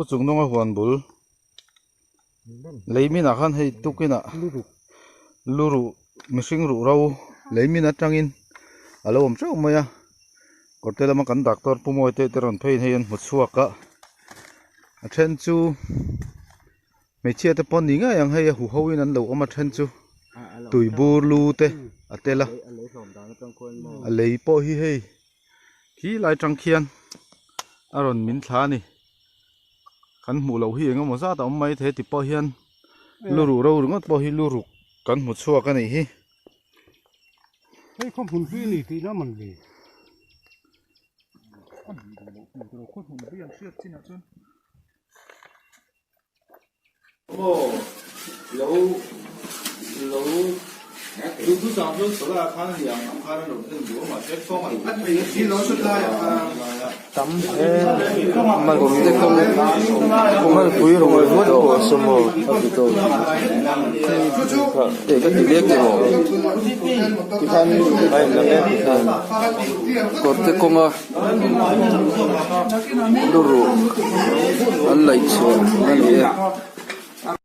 chung nonga huan bul leimina khan hei tukina luru mihring ru ro leimina tangin alo om chau maya kortelama kan doctor pumoi te ron phein heian mutsuaka a then chu mechia te pon ninga yang hei hu hoin an lo oma then chu tuibur lu te atela a lei po hi hei ki lai tangkhian aron min thla ni kan mu lo hi engemaw zat a awm mai the ti pawh hian luru ro ringot pawh hi luru kan hmu chhuak a nei hi hei khom hun pi ni ti na man le Lúc trước sau số là khá là nhiều, khá là nổi tiếng của mà chết phong ảnh bắt mình khi nó xuất ra tắm mà cũng thế không cũng là quý rồi mất đồ số một thì tôi để các chị biết rồi thì thân đây là bé thì thân có thế không à đồ rồi anh lấy số anh lấy